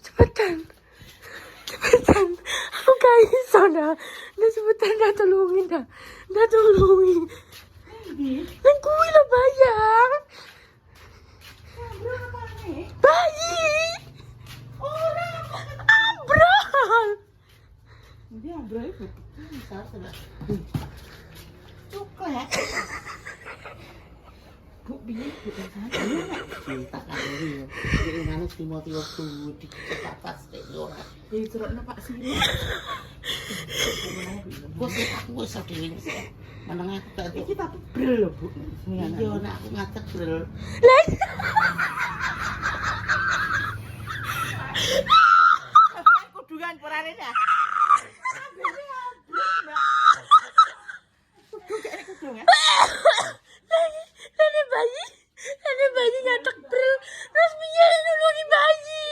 Cepetan. Cepetan. Aku gak iso dah. Nah cepetan dah tolongin dah. Dah tolongin. Nang kuwi lho bayang. Bayi. Ambrol. Dia ambrol itu. Coklat. Bu biye bukan sana. Cinta kali ya. Jadi mana Timothy waktu di atas deh orang. Jadi terus Pak sini. Gue sih aku sedih sih. Menengah aku kayak Iki tapi brel lho, Bu. iya, nak aku ngatek bro. Lah. Kudungan porane dah. Ada bayi nyatek bril. Terus piye nulungi bayi?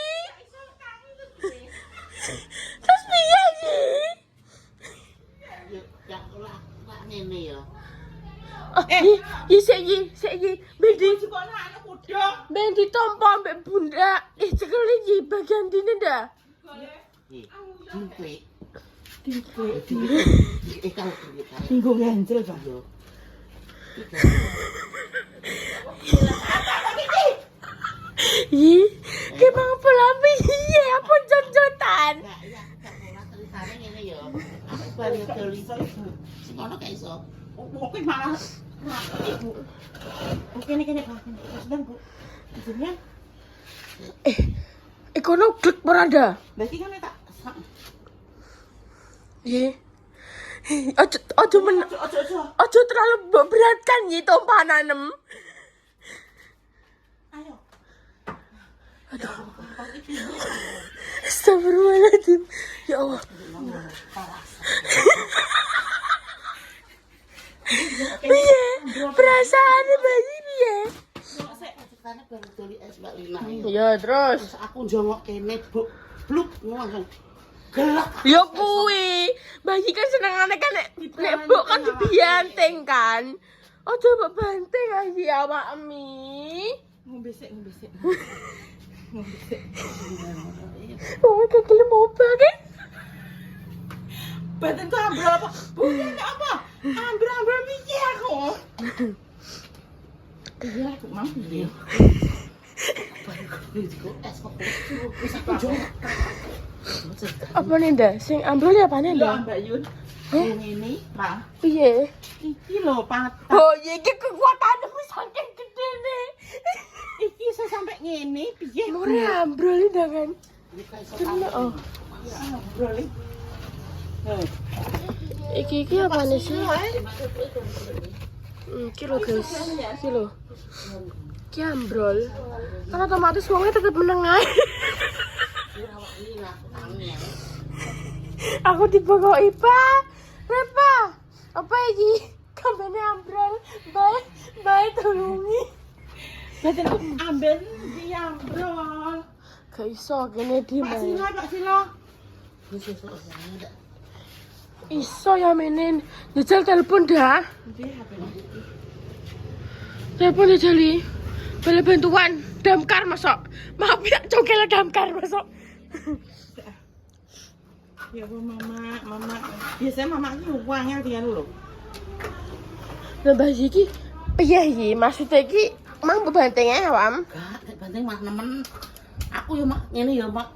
Terus piye sih? Ya lah ngene ya. Sik Bendi Kok anak kudung. Bendi tompo ambek bunda. Cekel iki bagian dine dah. Dimpe. Dimpe. Kalau kita Tinggo ngenjel, Bang. yo. Ih, ki mang pelambi iya apa jonjotan. Ya, iya, tak pola tulisane ngene ya. Aku bali tulis sing ono gak iso. Oke malah. Ibu. Oke nih Pak. Sedang, Bu. Izinnya. Kono klik berada. Berarti kan tak. Iya. Ojo terlalu beratkan ya tompanan. Ayo. Astagfirullahaladzim. Ya Allah. Piye? Perasaan bayi piye? Ceritanya baru tulis es Mbak Lina. Ya terus. Terus aku njongok kene bluk langsung gelak. Ya kuwi. Bayi kan senengane kan nek mbok kan dibianting kan. Ojo mbok banting aja awakmi. Ngombe sik. Oh, kekele mobil kan? Badan tuh ambil apa? Bukan apa? Ambil piye aku? Iya, aku mau piye. Es kok bisa aku njongok. Apa nih ndak? Sing ambil ya apane Lho, ndak? Mbak Yun. Yang ini, Pak. Piye? Iki lho, Pak. Oh, iya iki kekuatanmu saking gede nih. Iki iso sampe ngene, piye? Nure ambrol ndak kan? Kena Oh. Ambrol iki. Iki apa nih sih? Kilo guys. Kilo. Ki ambrol. Kan otomatis wongnya tetep menengah. Aku dibogoki, Pak. Repa. Apa iki? Kambane ambrol. Bae tolongi. Badan aku ambil di ambrol. Gak iso kene di Pak Silo. Iso ya menen. Jajal telepon dah. Telepon aja li. Bala bantuan damkar masuk. Maaf ya congkel damkar masuk. Ya Bu, mama. Biasanya mama iki uangnya dia lho. Lah bayi iki piye iki? Maksudnya iki mang bebanting awam. Gak, nek banting mah nemen. Aku yo mak ngene yo mak.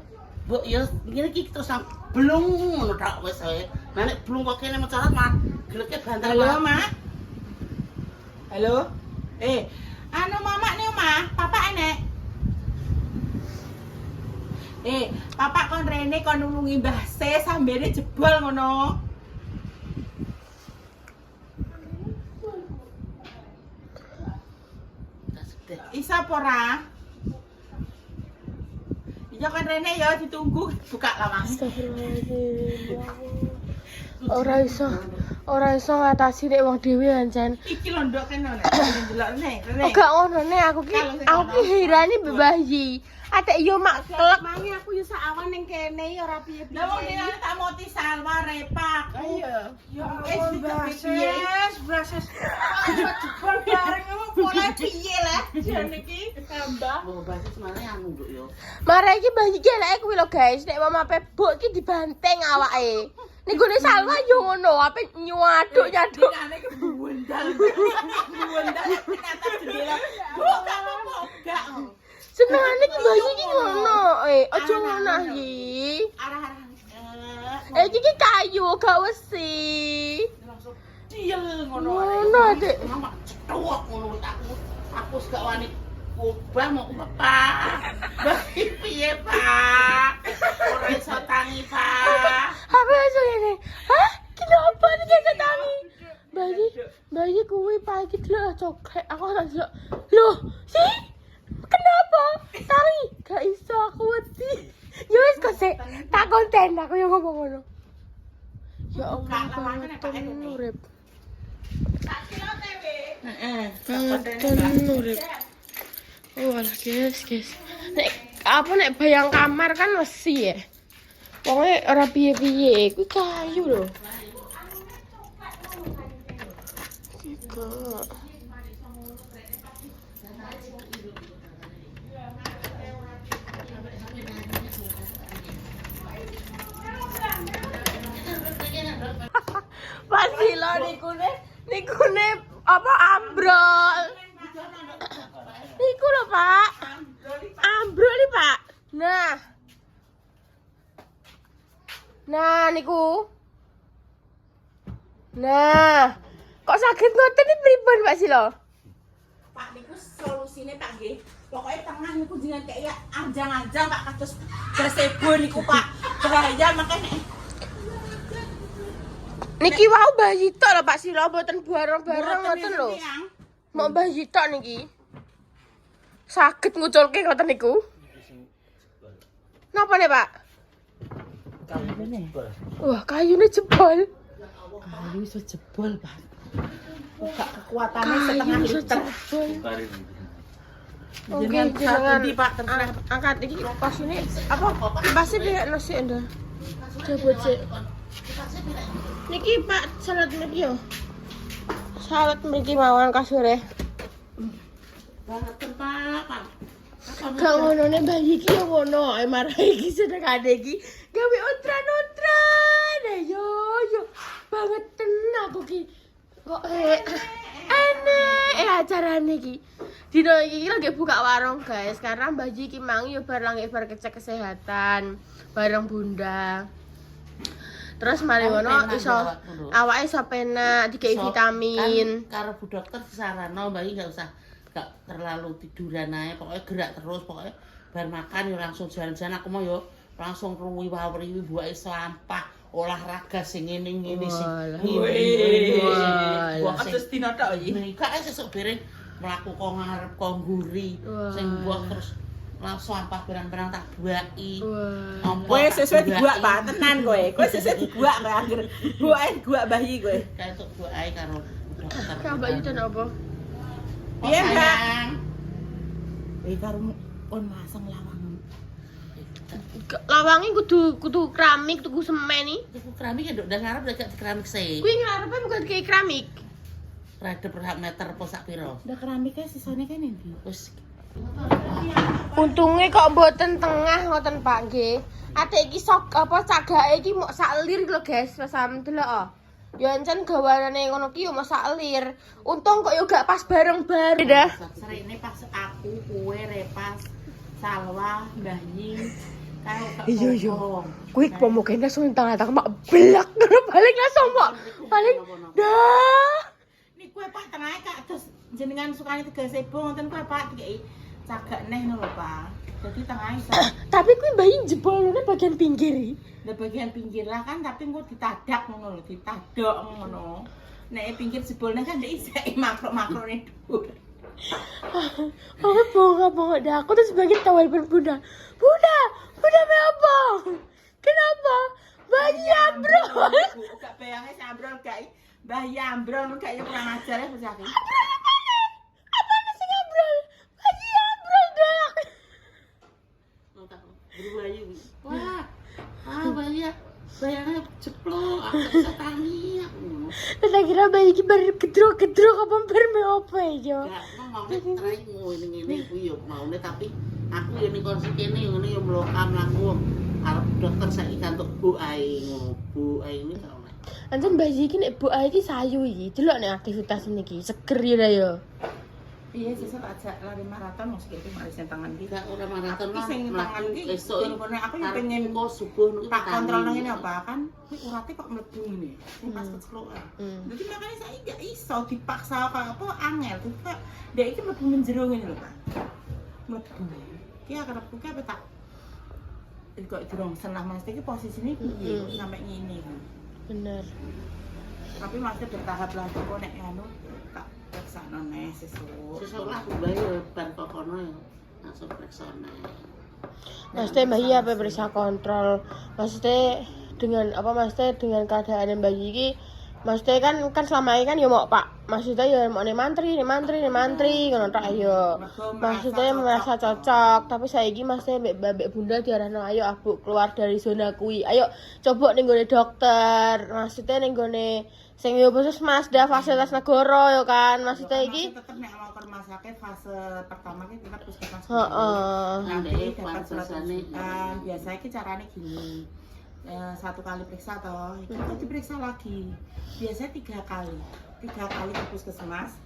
Mbok yo ngene iki terus belum ngono tok wis ae. Nah nek belum kok kene mencolot mah geleke banting. Halo, Mak. Halo. Anu mama nih, Mak. Papa enek. Papa kon rene kon nulungi Mbah Se sambene jebol ngono. Isa apa ora? Iya kan rene ya ditunggu buka lawang. Astagfirullahaladzim. Ora iso ngatasi nek wong dhewe ancen. Iki lho ndok kene nek ndelok nek rene. Gak ngono nek aku ki herane bebayi. Atek yo mak kelek. Mangi aku yo sak awan ning kene ya ora piye-piye. Lah wong dhewe tak moti Salwa repak. Ayo. Ya brases. Jebol bareng mulai piye lah. Jane iki tambah. Mau basis mana yang nunduk yo. Mare iki bayi iki eleke kuwi lho guys, nek mama pebok iki dibanteng awake. Nek gone Salwa yo ngono, ape nyuaduk. Dinane kebuwendal. Kebuwendal ternyata jendela. Buka gak. Senengane iki bayi iki ngono. Aja ngono iki. Arah-arah. Iki kayu gak wesi. Langsung diel ngono. Ngono, Dik. Mama cetok ngono aku gak wani ubah mau ke Bapak. Bayi piye, Pak? Ora iso tangi, Pak. Apa iso ngene? Hah? Kenapa nih gak tangi? Bayi kuwi pagi dulu coklat. Aku tak delok. Loh, sih? Kenapa? Tangi? Gak iso aku wedi. Ya wis kok sik. Tak konten aku yang ngomong ngono. Ya Allah, banget urip. Tak kira tewe. Banget urip. Oh, alah guys. Nek bayang kamar kan wesi ya. Wonge ora piye-piye, kuwi kayu lho. Kok. Pasti lo nikune apa ambrol. Niku lho, Pak. Ambrol nih, Pak. Nah, niku. Nah. Kok sakit ngoten iki pripun, Pak Silo? Pak niku solusine Pak nggih. Pokoke tengah niku jenengan kayak anjang-anjang Pak kados gazebo niku Pak. Bahaya makane. Niki wau bayi tok lho Pak Silo, mboten bareng-bareng ngoten lho. Mau bayi tok niki. Sakit nguculke ngoten niku. Napa nih, Pak? Kayune. Wah, kayune jebol. Kayu iso jebol, Pak. Buka kekuatannya setengah liter. Oke, Jenengan jenengan di Pak terserah. angkat iki pas ini apa? Pasti dia nasi Anda. Coba cek. Niki Pak salad niki yo. Salad mriki mawon kasure. Banget Pak. Gak ngono nek bayi iki yo ngono, marah iki sedekane iki gawe ontran-ontran. Yo banget tenan aku ki. Kok enek acarane iki. Dino iki lagi buka warung guys, karena bayi iki mang yo bar cek kesehatan bareng Bunda. Terus mari ngono iso awake iso penak, dikei vitamin. Kan karo Bu Dokter disarano bayi enggak usah gak terlalu tiduran ae, pokoknya gerak terus, pokoknya bar makan yo langsung jalan-jalan. Aku mau yo langsung ruwi wawri buake sampah, olahraga sing ngene-ngene sing ngene. Wah, terus dino tok iki. Nika sesuk bareng mlaku kok ngarep kok nguri sing buah terus langsung sampah barang-barang tak buaki. Kowe sesuk dibuak Pak, tenan kowe. Kowe sesuk dibuak kowe anggere buake dibuak bayi kowe. Kayak tok buake karo dokter. Kak Mbak Yudan apa? Piye, Mbak? Karo kon masang lawang. Lawange kudu keramik, tuku semen iki. Iku keramik ya, Dok, dan ngarep gak keramik sih. Kuwi ngarepe bukan kayak keramik. Rada per meter apa sak piro? Udah keramiknya sisane kan endi? Wis Untungnya kok mboten tengah ngoten Pak nggih. Atik iki sok apa cagake iki mok sak lir lho guys, pas sampe delok. Ya encen gawanane ngono ki yo mok sak lir. Untung kok yo gak pas bareng-bareng dah. Serene pas aku, kowe, Repas, Salwa, Mbah Ying, karo Kak Iya. Kokong. Kuwi pemukain langsung tengah-tengah mak blak ngono balik langsung mak. Balik dah. Nih kowe Pak tengahe Kak terus jenengan sukane gazebo ngoten kowe Pak dikei cagak neh ngono lho Pak. Jadi tengahe iso. Tapi kuwi bayi jebolane bagian pinggir iki. Lah bagian pinggir lah kan tapi engko ditadak ngono lho, ditadok ngono. Nek pinggir jebolne kan ndek isek makro-makrone dhuwur. Aku bongok dah. Aku terus bagi telepon Bunda. Bunda me apa? Kenapa? Bayi ambrol. Gak bayange ambrol gak bayi ambrol gak ya kurang ajar ya bocah iki. Apa sing ambrol? Bayi ambrol dah. berbayu. Wah, Tangi aku. Tak kira bayi iki bar gedrok-gedrok apa bar me opo ya? Gak mau try ngene iku yo maune tapi aku yo ning kursi kene ngene yo mlokam aku arep dokter saiki kantuk Bu Ai ngono. Bu Ai ini gak oleh. Anjen bayi iki nek Bu Ai iki sayu iki. Delok nek aktivitas niki seger ya. Iya, sisa tak ajak lari maraton mesti iki mari sing tangan iki. Gak ora maraton Tapi sing tangan iki esuk telepone aku yang pengen kok subuh niku tak kontrol nang ngene apa kan kuwi urate kok mlebu ngene. Sing pas Hmm. kecelokan. Hmm. Jadi makanya saya gak iso dipaksa apa angel. Tapi dia iki mlebu menjero ngene lho, Pak. Mlebu. Ki arepku ki apa tak kok durung senah Mas iki posisine piye kok sampai ngene kan. Bener. Tapi masih bertahap lah kok nek anu tak periksa neh sesuk. Sesuk lah bayar ban kokono ya. Langsung preksone. Maksudnya bayi apa periksa kontrol? Maksudnya dengan apa maksudnya dengan keadaan bayi ini maksudnya kan selama ini kan ya mau Pak maksudnya ya mau mantri ngono tok ayo maksudnya merasa cocok tapi saiki maksudnya mbek bunda diarahno ayo abu keluar dari zona kuwi ayo coba ning gone dokter maksudnya ning gone sing yo puskesmas da fasilitas negara yo kan maksudnya iki tetep nek mau ke rumah sakit fase pertama ki tingkat puskesmas. heeh Nanti dapat surat rujukan. Biasanya ki carane gini. 1 kali periksa toh, itu diperiksa lagi. Biasanya 3 kali. 3 kali ke puskesmas.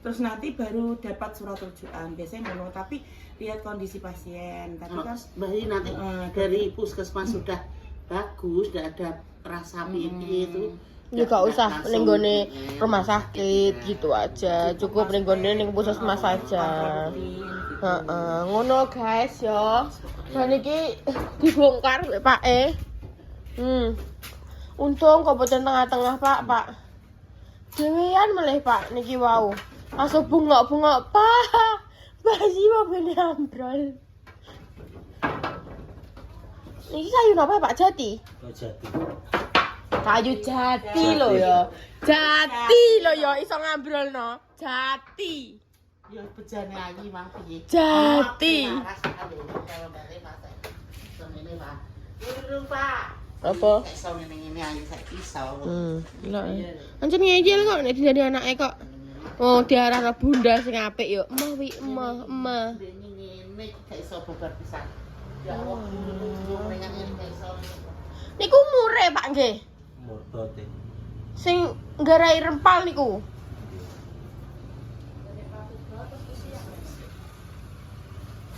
Terus nanti baru dapat surat rujukan. Biasanya ngono, tapi lihat kondisi pasien. Tapi kan bayi nanti dari puskesmas sudah bagus, tidak ada rasa pipi itu. ya gak usah ning gone rumah sakit gitu aja cukup ning gone ning puskesmas saja. Heeh, ngono guys ya. Dan iki dibongkar Pak Untung kok boten tengah-tengah Pak. Dewean meleh Pak niki wau. Langsung bungok-bungok Pak. Bayi mobilnya ambrol. Niki kayu napa Pak Jati? Jati. Kayu jati lho ya. Jati lho ya iso ngambrolno. Jati. Ya bejane ayi mang piye. Jati. Apa? Iso ngene-ngene ayi saiki iso. Lho. Ancen ngejel kok nek dadi anake kok. Oh, diarahno bunda sing apik yo. Emah wi, emah. Ngene gak iso babar pisan. Ya Allah, ringan ini gak iso. Niku mure Pak nggih. Motote. Sing nggarai rempal niku.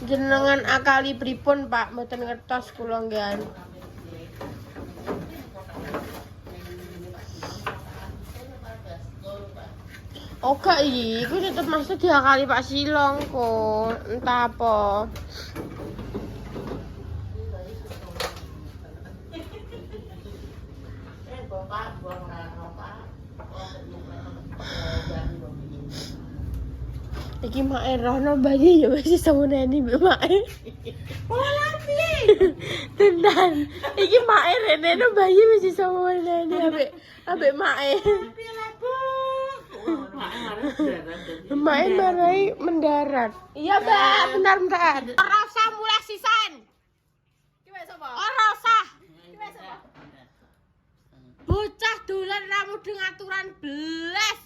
Jenengan akali pripun Pak, mboten ngertos kula nggen. Oh gak iki, iku tetep maksud diakali Pak Silong kok, entah apa. Iki mae rono bayi ya wis iso neni mbek mae. pola lambe. Tenan. Iki mae rene no bayi wis iso neni ambek mae. Tapi labu. Mae marai mendarat. Iya, Mbak, bentar. Ora usah mulai sisan. Ki wis apa? Ora usah. Ki wis apa? Bocah dolan ra mudeng aturan belas.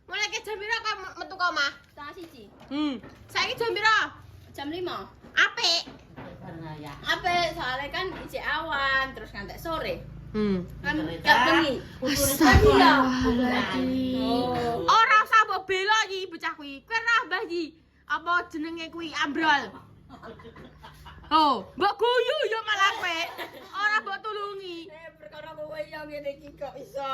Mulai ke jam piro kok metu kok, Mah? 1:30. Saiki jam piro? Jam 5. Apik. Apik, soalnya kan ijek awan terus ngantek sore. Kan Cerita. gak bengi. Oh. Ora usah mbok bela iki bocah kuwi. Kowe ora mbah iki. Apa jenenge kuwi ambrol? Oh, mbok guyu yo malah kowe. Ora mbok tulungi. Perkara kowe yo ngene iki kok iso.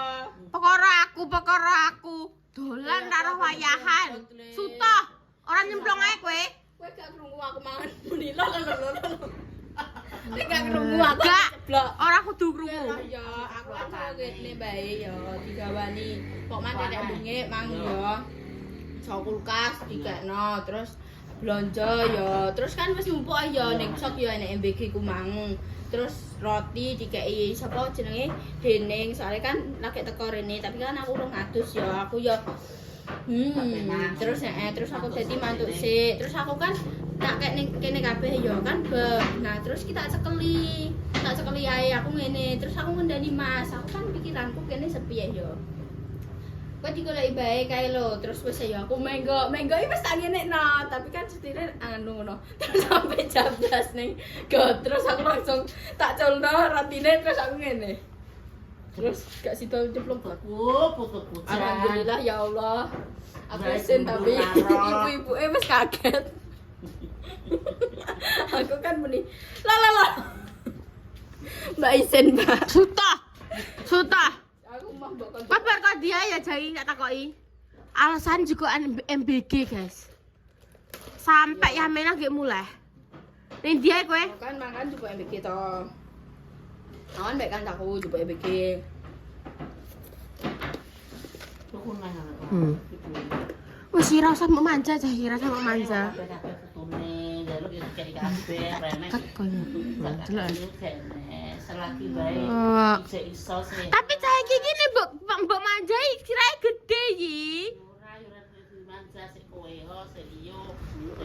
Perkara aku. Dolan karo wayahan. Sutoh. Ora nyemplung ae kowe. Kowe gak krungu aku mangan muni lho. Kowe gak krungu aku. Gak. Blok. Ora kudu krungu. Ya, aku kan ngene bae ya digawani. Kok mate nek bengi mang ya. Sok kulkas dikekno terus blonjo ya. Terus kan wis numpuk ya ning sok ya nek MBG ku mang. Terus roti dikei sapa jenenge Dening soalnya kan lagi teko rene tapi kan aku urung ngadus ya. Aku ya terus aku dadi mantuk sik. Terus aku kan tak kek ning kene kabeh ya kan. Nah, terus kita cekeli ae aku ngene, terus aku ngandani Mas. Aku kan pikiranku kene sepi ya yo. Kok digoleki bae kae lho, terus wis ya aku menggo iki wis tak ngene no, tapi kan setire anu ngono. Terus sampai jam 12 ning go, terus aku langsung tak colno ratine terus aku ngene. Terus gak sido ceplok Putu. Alhamdulillah ya Allah. Aku isin tapi ibu-ibuke wis kaget. Aku kan muni la. Mbak Isin, Mbak. Suta. Aku mah mbok kon. Kabar kok dia ya Jai tak takoki. Alasan juga MBG, guys. Sampai ya menah gak mulai. Ning dia kowe. Kan makan juga MBG to. Kawan baik kan aku juga MBG. Tuku nang Hmm. Wis ira usah manja, Jai, ira usah manja. kabeh putune, njaluk ya dikeki kabeh rene. Kat koyo. Delok. Selagi bae Oh. iso sih. Tapi saya gini mbok manja kirae gede yi. Ora yo ora manja sik kowe ho sik iyo.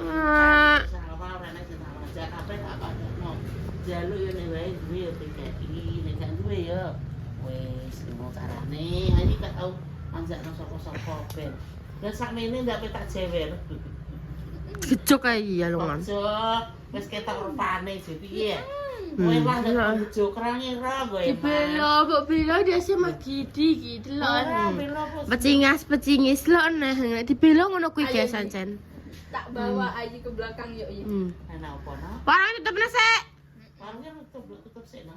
Ah. Sama rene jeneng manja kabeh tak padakno. Njaluk yo nek wae duwe yo dikeki, nek gak duwe yo wis ngono carane. Ayo gak tau manjakno sapa-sapa ben. Dan sakmene ndak tak jewer. Gejok kae ya lungan. Ojo, wis ketok rupane sih piye. Kowe lah ndak bojo krangira kowe. Dibelo, mbok belo dia sama gidi gitu Ora loh. belo apa. Pecingis lo nah dibelo ngono kuwi guys sancen. Tak bawa aja ke belakang yuk. Ana apa no? Warung tutup sik. Warungnya tutup sik no.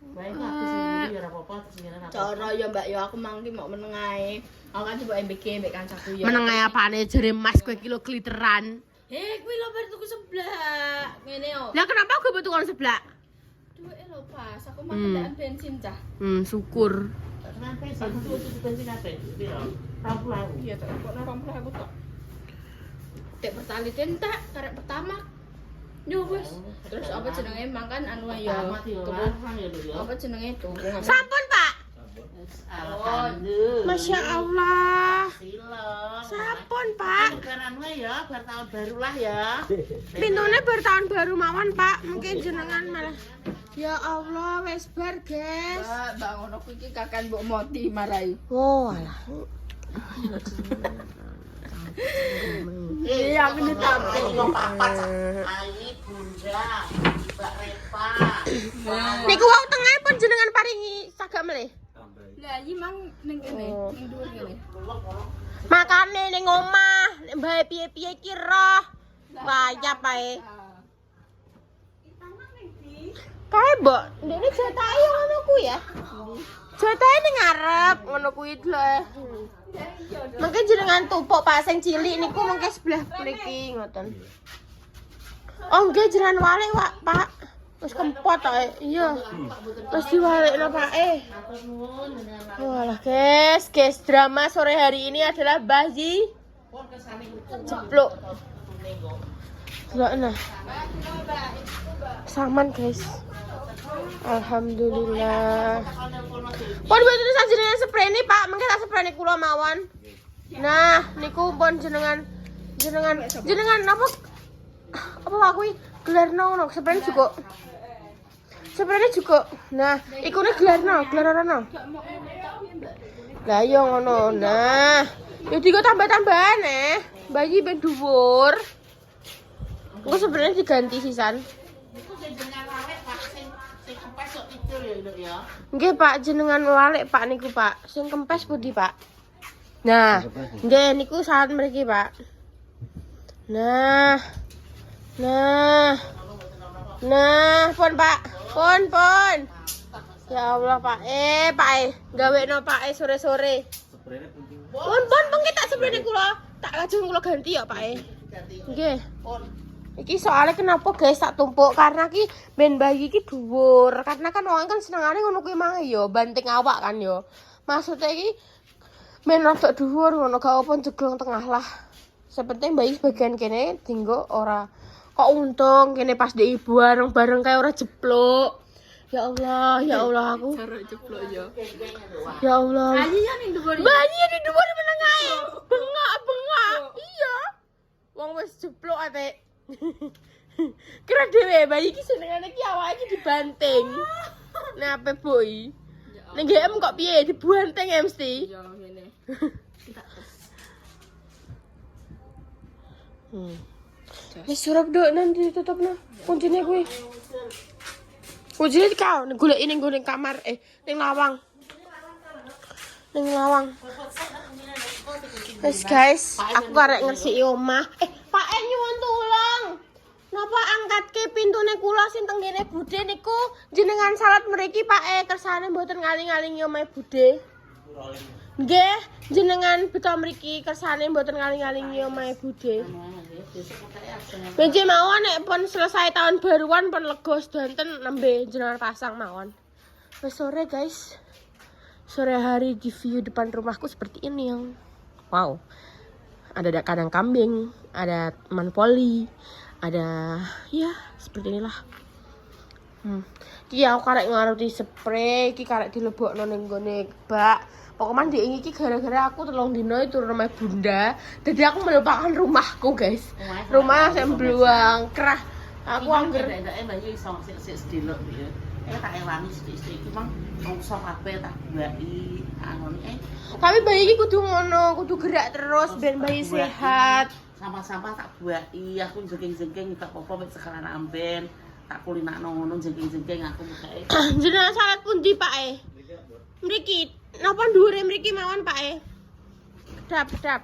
Baik aku sendiri ya ora apa-apa terus ngene apa. Cara ya Mbak yo aku mangki mau meneng ae. Aku kan coba MBG mbek kancaku yo. Meneng ae apane jere Mas kowe kilo glitteran. Kuwi lho bar tuku seblak. Ngene yo. Lah kenapa gue butuh kon seblak? Duwe lho pas, aku mah kendaraan bensin cah. Syukur. Sampai satu tutup bensin kabeh. Piro? 20.000. Iya tak kok nang 20 aku tok. Tek pertaliten tak karek pertama. Yo wis. Terus apa jenenge makan anu ya. Amat yo larang ya lho yo. Apa jenenge tuku. Sampun, Pak. Alhamdulillah. Masya Allah. Sila. Sampun, Pak. Lebaran wae ya, bar tahun baru lah ya. Pintune bertahun baru mawon, Pak. Mungkin jenengan malah. Ya Allah, wes bar, guys. Mbak ngono kuwi iki kakan mbok moti marai. Oh, alah. Iya, aku ditapel. Ai Bunda, Mbak Repa. Niku wau tengah pun jenengan paringi sagak melih. Lah iki mang ning kene, ning dhuwur kene. Makane ning omah, nek mbae piye-piye iki roh. Wayah pae. Kae, Mbok, ndekne jatahe ngono kuwi ya. Jatahe ning ngarep ngono kuwi lho. Mungkin jenengan tupuk Pak sing cilik niku mungkin sebelah mriki ngoten. Oh, nggih jenengan walik, Pak. Wis kempot to. Iya. Terus diwalikno Pak. Walah, guys, drama sore hari ini adalah Mbah Yi cepluk. Delok nah. Saman, guys. Alhamdulillah. Pun betul saja jenengan spray ini Pak, mungkin tak spray ini kula mawon. Nah, niku pun jenengan apa Pak kuwi gelarno ngono, spray juga. Spray juga. Nah, iku ne gelarno. Lah yo ngono. Nah, yo digo tambah-tambahan bayi ben dhuwur. Engko sebenarnya diganti sisan. Nggih Pak, jenengan walik Pak niku Pak. Sing kempes pundi Pak? Nah, nggih niku saat mriki Pak. Nah, pun Pak. Pun. Ya Allah Pak. Pak gawekno Pak sore-sore. Pun mengki tak seprene kula. Tak lajeng kula ganti ya Pak. Nggih. Iki soalnya kenapa guys tak tumpuk karena ki ben bayi ki dhuwur. Karena kan wong kan senengane ngono kuwi mang ya banting awak kan ya. Maksudnya iki ben rada dhuwur ngono gak apa jeglong tengah lah. Sepenting bayi bagian kene dinggo ora kok untung kene pas di ibu bareng kayak ora jeplok. Ya Allah aku. Cara jeplok yo. Ya Allah. Bayi ning dhuwur. Bayi di dhuwur meneng ae. Bengak. Iya. Wong wis jeplok ate. Kira dhewe bayi iki senengane iki awake iki dibanting. Nah, apa boy? Ning GM kok piye dibanting ya mesti? Ya ngene. Wis surup dok nanti tutup no. Kuncinya kuwi. Kuncinya kau goleki ning gone kamar ning lawang. Ning lawang. Wes guys, aku karek ngersiki omah. Pak nyuwun tulung. Napa angkatke pintune kula sing teng ngene budhe niku jenengan salat mriki Pak kersane mboten ngaling-alingi omahe budhe. Nggih, jenengan beto mriki kersane mboten ngaling-alingi omahe budhe. Benci mawon nek pun selesai tahun baruan pun lega sedanten nembe jenengan pasang mawon. Wes sore guys. Sore hari di view depan rumahku seperti ini yang wow. Ada kandang kambing, ada teman poli, ada ya seperti inilah. Iki aku karek ngaruti spray, iki karek dilebokno ning gone bak. Pokoknya diingi iki gara-gara aku telung dino itu rumah bunda. Jadi aku melupakan rumahku guys. Rumah saya beluang kerah. Aku angger. Mbak iso sik sedelok ya. Tak ewangi sithik-sithik iki mang ngongso kabeh tak buaki angon Tapi bayi iki kudu ngono, kudu gerak terus ben bayi sehat. Sampah-sampah tak buaki, aku jengking-jengking gak apa-apa wis sekarang amben. Tak kulinakno ngono jengking-jengking aku mukake. Jenengan salat pundi Pak Mriki, napa dhuwure mriki mawon Pak Kedap-kedap.